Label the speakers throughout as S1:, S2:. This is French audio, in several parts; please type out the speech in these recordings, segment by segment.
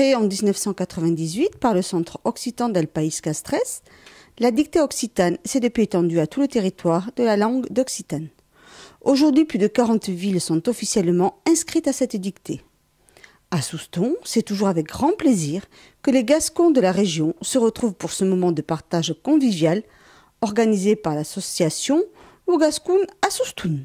S1: Créée en 1998 par le Centre occitan del País Castres, la dictée occitane s'est depuis étendue à tout le territoire de la langue d'Occitane. Aujourd'hui, plus de 40 villes sont officiellement inscrites à cette dictée. À Souston, c'est toujours avec grand plaisir que les Gascons de la région se retrouvent pour ce moment de partage convivial organisé par l'association Le Gascoun à Souston.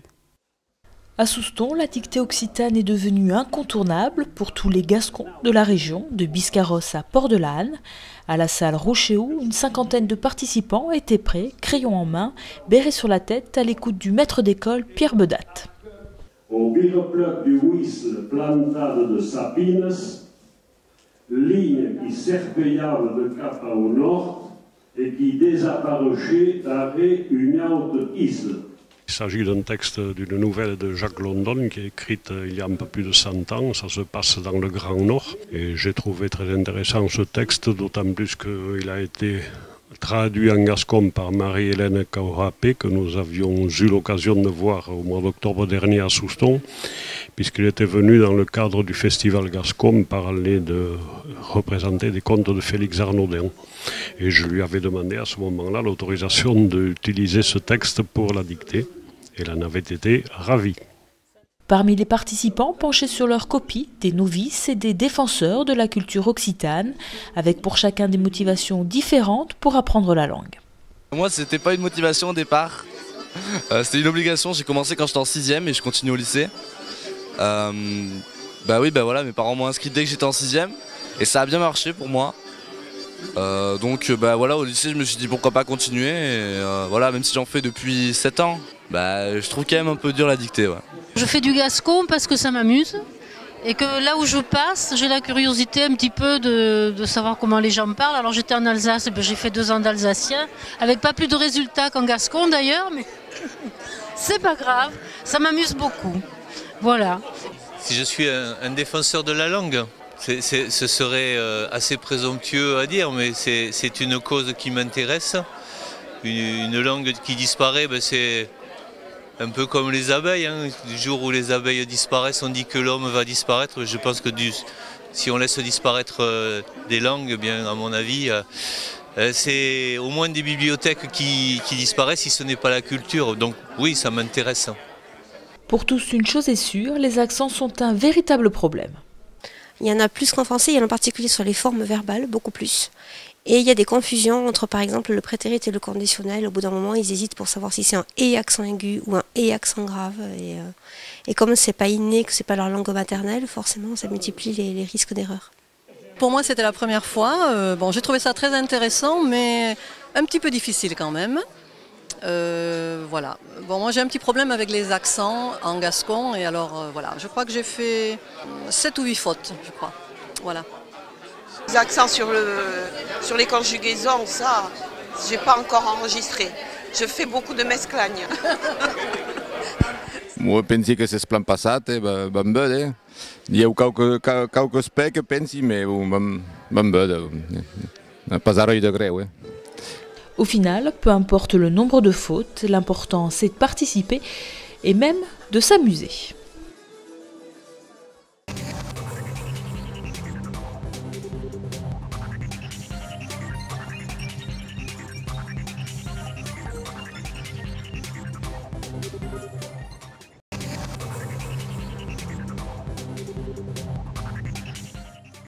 S2: À Souston, la dictée occitane est devenue incontournable pour tous les Gascons de la région, de Biscarrosse à Port-de-la-Hanne. À la salle Rochehaut, une cinquantaine de participants étaient prêts, crayon en main, béret sur la tête, à l'écoute du maître d'école Pierre Bedat.
S3: Au bireplec du Whistle, plantade de sapines, ligne qui serpillave de cap au nord et qui désapparaît d'arrêt une autre isle.
S4: Il s'agit d'un texte d'une nouvelle de Jacques London qui est écrite il y a un peu plus de 100 ans. Ça se passe dans le Grand Nord. Et j'ai trouvé très intéressant ce texte, d'autant plus qu'il a été traduit en gascon par Marie-Hélène Kaurapé, que nous avions eu l'occasion de voir au mois d'octobre dernier à Souston, puisqu'il était venu dans le cadre du Festival Gascon représenter des contes de Félix Arnaudin. Et je lui avais demandé à ce moment-là l'autorisation d'utiliser ce texte pour la dictée. Et elle en avait été ravie.
S2: Parmi les participants penchés sur leur copie, des novices et des défenseurs de la culture occitane, avec pour chacun des motivations différentes pour apprendre la langue.
S5: Moi, c'était pas une motivation au départ, c'était une obligation. J'ai commencé quand j'étais en 6e et je continue au lycée. Voilà, mes parents m'ont inscrit dès que j'étais en 6e et ça a bien marché pour moi. Au lycée, je me suis dit pourquoi pas continuer. Et, même si j'en fais depuis 7 ans, je trouve quand même un peu dur la dictée. Ouais.
S6: Je fais du gascon parce que ça m'amuse et que là où je passe, j'ai la curiosité un petit peu de savoir comment les gens parlent. Alors j'étais en Alsace, j'ai fait 2 ans d'alsacien, avec pas plus de résultats qu'en gascon d'ailleurs, mais c'est pas grave, ça m'amuse beaucoup. Voilà.
S7: Si je suis un défenseur de la langue, ce serait assez présomptueux à dire, mais c'est une cause qui m'intéresse. Une langue qui disparaît, c'est un peu comme les abeilles. Du jour où les abeilles disparaissent, on dit que l'homme va disparaître. Je pense que si on laisse disparaître des langues, à mon avis, c'est au moins des bibliothèques qui disparaissent si ce n'est pas la culture. Donc oui, ça m'intéresse.
S2: Pour tous, une chose est sûre, les accents sont un véritable problème.
S8: Il y en a plus qu'en français, il y en a en particulier sur les formes verbales, beaucoup plus. Et il y a des confusions entre, par exemple, le prétérit et le conditionnel. Au bout d'un moment, ils hésitent pour savoir si c'est un « et » accent aigu ou un « et » accent grave. Et comme c'est pas inné, que c'est pas leur langue maternelle, forcément, ça multiplie les risques d'erreur.
S9: Pour moi, c'était la première fois. J'ai trouvé ça très intéressant, mais un petit peu difficile quand même. Moi, j'ai un petit problème avec les accents en gascon. Et alors, je crois que j'ai fait 7 ou 8 fautes, je crois. Voilà.
S10: Les accents sur les conjugaisons, ça, j'ai pas encore enregistré. Je fais beaucoup de mesclagne.
S11: Moi, pensi que c'est plan passat, ben bé. Il y a quelques specs, pensi, mais ben bé, pas à l'œil de gré, oui.
S2: Au final, peu importe le nombre de fautes, l'important c'est de participer et même de s'amuser.